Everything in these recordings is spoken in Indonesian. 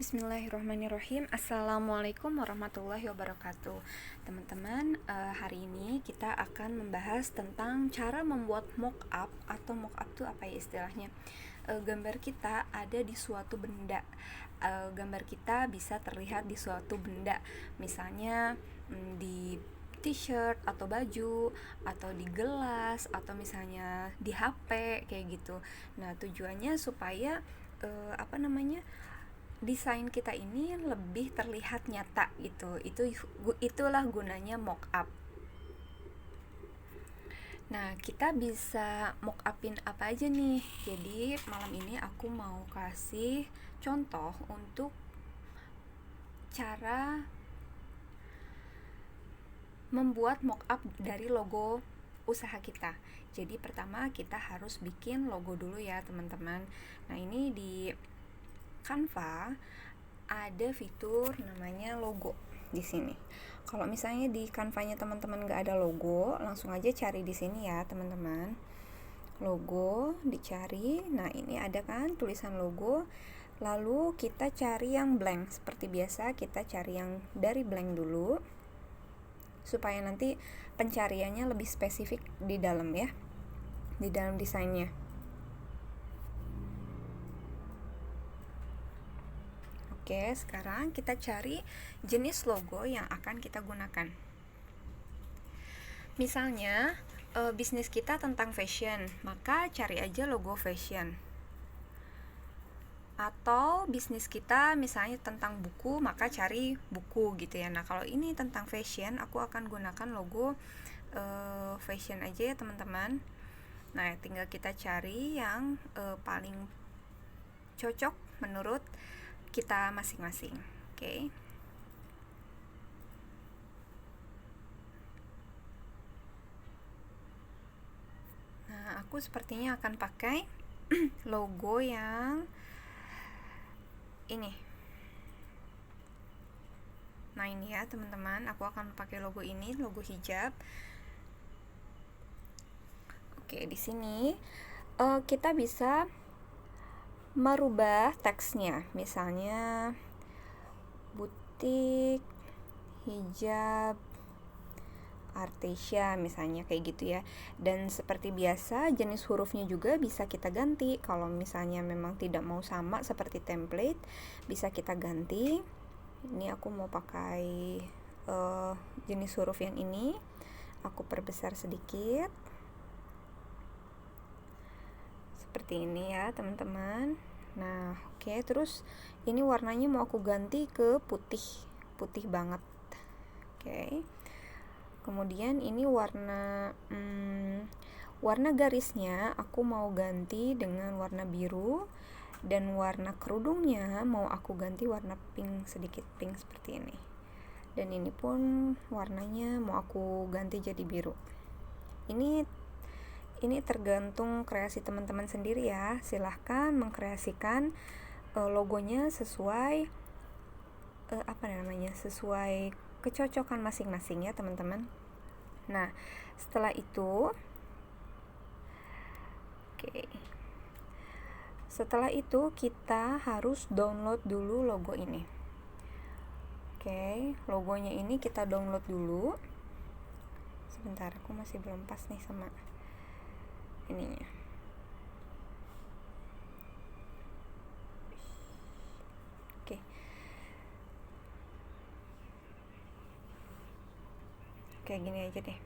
Bismillahirrahmanirrahim. Assalamualaikum warahmatullahi wabarakatuh. Teman-teman, hari ini kita akan membahas tentang cara membuat mock-up. Atau mock-up itu apa ya istilahnya? Gambar kita ada di suatu benda. Gambar kita bisa terlihat di suatu benda. Misalnya di t-shirt atau baju, atau di gelas, atau misalnya di HP kayak gitu. Nah, tujuannya supaya desain kita ini lebih terlihat nyata gitu. Itulah gunanya mock up. Nah, kita bisa mock upin apa aja nih. Jadi malam ini aku mau kasih contoh untuk cara membuat mock up dari logo usaha kita. Jadi pertama kita harus bikin logo dulu ya teman-teman. Nah, ini di Canva ada fitur namanya logo di sini. Kalau misalnya di Canva-nya teman-teman nggak ada logo, langsung aja cari di sini ya teman-teman. Logo dicari. Nah, ini ada kan tulisan logo. Lalu kita cari yang blank. Seperti biasa kita cari yang dari blank dulu, supaya nanti pencariannya lebih spesifik di dalam ya, di dalam desainnya. Oke, sekarang kita cari jenis logo yang akan kita gunakan. Misalnya, bisnis kita tentang fashion, maka cari aja logo fashion. Atau bisnis kita misalnya tentang buku, maka cari buku gitu ya. Nah, kalau ini tentang fashion, aku akan gunakan logo fashion aja ya teman-teman. Nah, tinggal kita cari yang paling cocok menurut kita masing-masing. Oke. Nah, aku sepertinya akan pakai logo yang ini. Nah, ini ya teman-teman, aku akan pakai logo ini, logo hijab. Oke, di sini kita bisa merubah teksnya, misalnya butik hijab Artesia misalnya kayak gitu ya. Dan seperti biasa jenis hurufnya juga bisa kita ganti. Kalau misalnya memang tidak mau sama seperti template, bisa kita ganti. Ini aku mau pakai jenis huruf yang ini, aku perbesar sedikit seperti ini ya teman-teman. Nah, oke, terus ini warnanya mau aku ganti ke putih banget. Oke. Kemudian ini warna garisnya aku mau ganti dengan warna biru, dan warna kerudungnya mau aku ganti warna pink, sedikit pink seperti ini. Dan ini pun warnanya mau aku ganti jadi biru. Ini tergantung kreasi teman-teman sendiri ya. Silahkan mengkreasikan logonya sesuai sesuai kecocokan masing-masing ya teman-teman. Nah, setelah itu setelah itu kita harus download dulu logo ini. Oke, logonya ini kita download dulu. Sebentar, aku masih belum pas nih sama ininya. Oke. Kayak gini aja deh.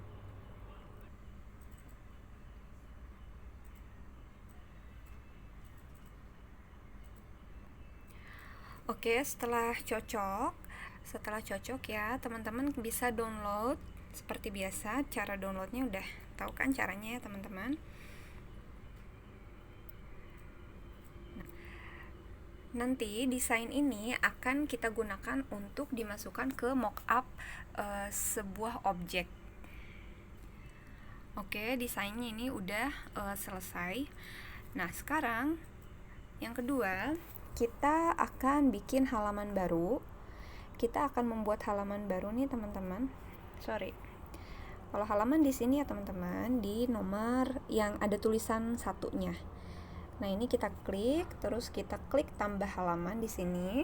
Oke, setelah cocok ya, teman-teman bisa download seperti biasa. Cara downloadnya udah tahu kan caranya ya teman-teman. Nanti desain ini akan kita gunakan untuk dimasukkan ke mockup sebuah objek. Oke, desainnya ini udah selesai. Nah, sekarang yang kedua, kita akan bikin halaman baru. Kita akan membuat halaman baru nih teman-teman. Kalau halaman di sini ya teman-teman, di nomor yang ada tulisan satunya. Nah, ini kita klik, terus kita klik tambah halaman di sini.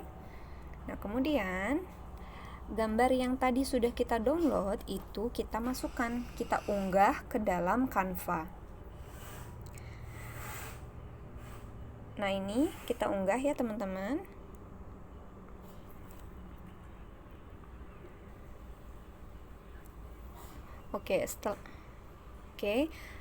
Nah, kemudian gambar yang tadi sudah kita download itu kita masukkan, kita unggah ke dalam Canva. Nah, ini kita unggah ya teman-teman. Oke,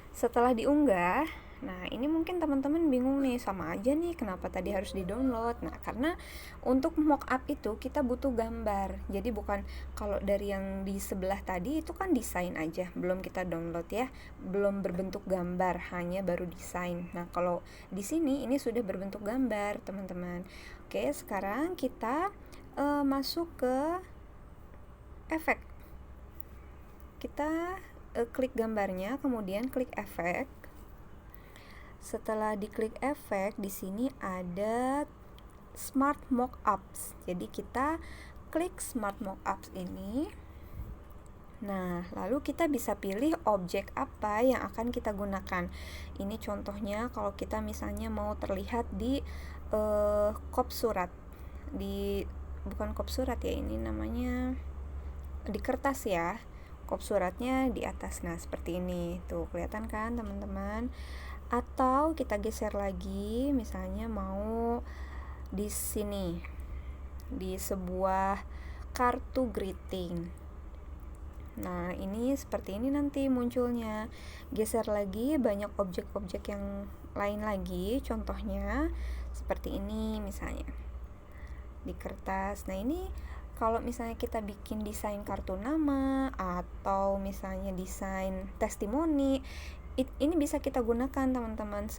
setelah diunggah, nah ini mungkin teman-teman bingung nih, sama aja nih kenapa tadi harus di-download. Nah, karena untuk mockup itu kita butuh gambar. Jadi bukan kalau dari yang di sebelah tadi itu kan desain aja, belum kita download ya, belum berbentuk gambar, hanya baru desain. Nah, kalau di sini ini sudah berbentuk gambar, teman-teman. Oke, sekarang kita masuk ke efek. Kita klik gambarnya, kemudian klik efek. Setelah diklik efek, di sini ada Smart Mockups. Jadi kita klik Smart Mockups ini. Nah, lalu kita bisa pilih objek apa yang akan kita gunakan. Ini contohnya kalau kita misalnya mau terlihat di kop surat. Bukan kop surat ya, ini namanya di kertas ya. Kop suratnya di atas. Nah, seperti ini. Tuh, kelihatan kan, teman-teman? Atau kita geser lagi, misalnya mau di sini di sebuah kartu greeting. Nah, ini seperti ini nanti munculnya. Geser lagi, banyak objek-objek yang lain lagi. Contohnya seperti ini misalnya. Di kertas. Nah, ini kalau misalnya kita bikin desain kartu nama atau misalnya desain testimoni, ini bisa kita gunakan teman-teman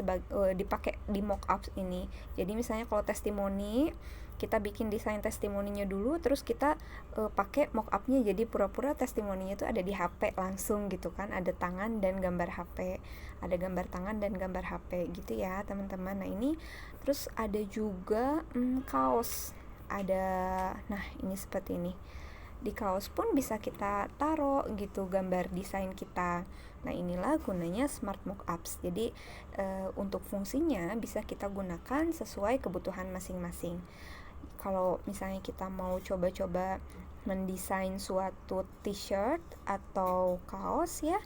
dipakai di mockups ini. Jadi misalnya kalau testimoni, kita bikin desain testimoninya dulu, terus kita pakai mockupnya, jadi pura-pura testimoninya itu ada di HP langsung gitu kan, ada tangan dan gambar HP, ada gambar tangan dan gambar HP gitu ya teman-teman. Nah, ini terus ada juga kaos. Nah ini seperti ini. Di kaos pun bisa kita taruh gitu gambar desain kita. Nah, inilah gunanya Smart Mockups. Jadi untuk fungsinya bisa kita gunakan sesuai kebutuhan masing-masing. Kalau misalnya kita mau coba-coba mendesain suatu t-shirt atau kaos ya,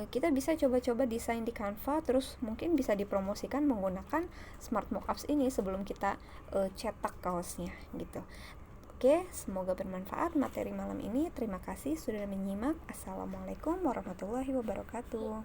kita bisa coba-coba desain di Canva, terus mungkin bisa dipromosikan menggunakan Smart Mockups ini sebelum kita cetak kaosnya gitu. Oke, semoga bermanfaat materi malam ini. Terima kasih sudah menyimak. Assalamualaikum warahmatullahi wabarakatuh.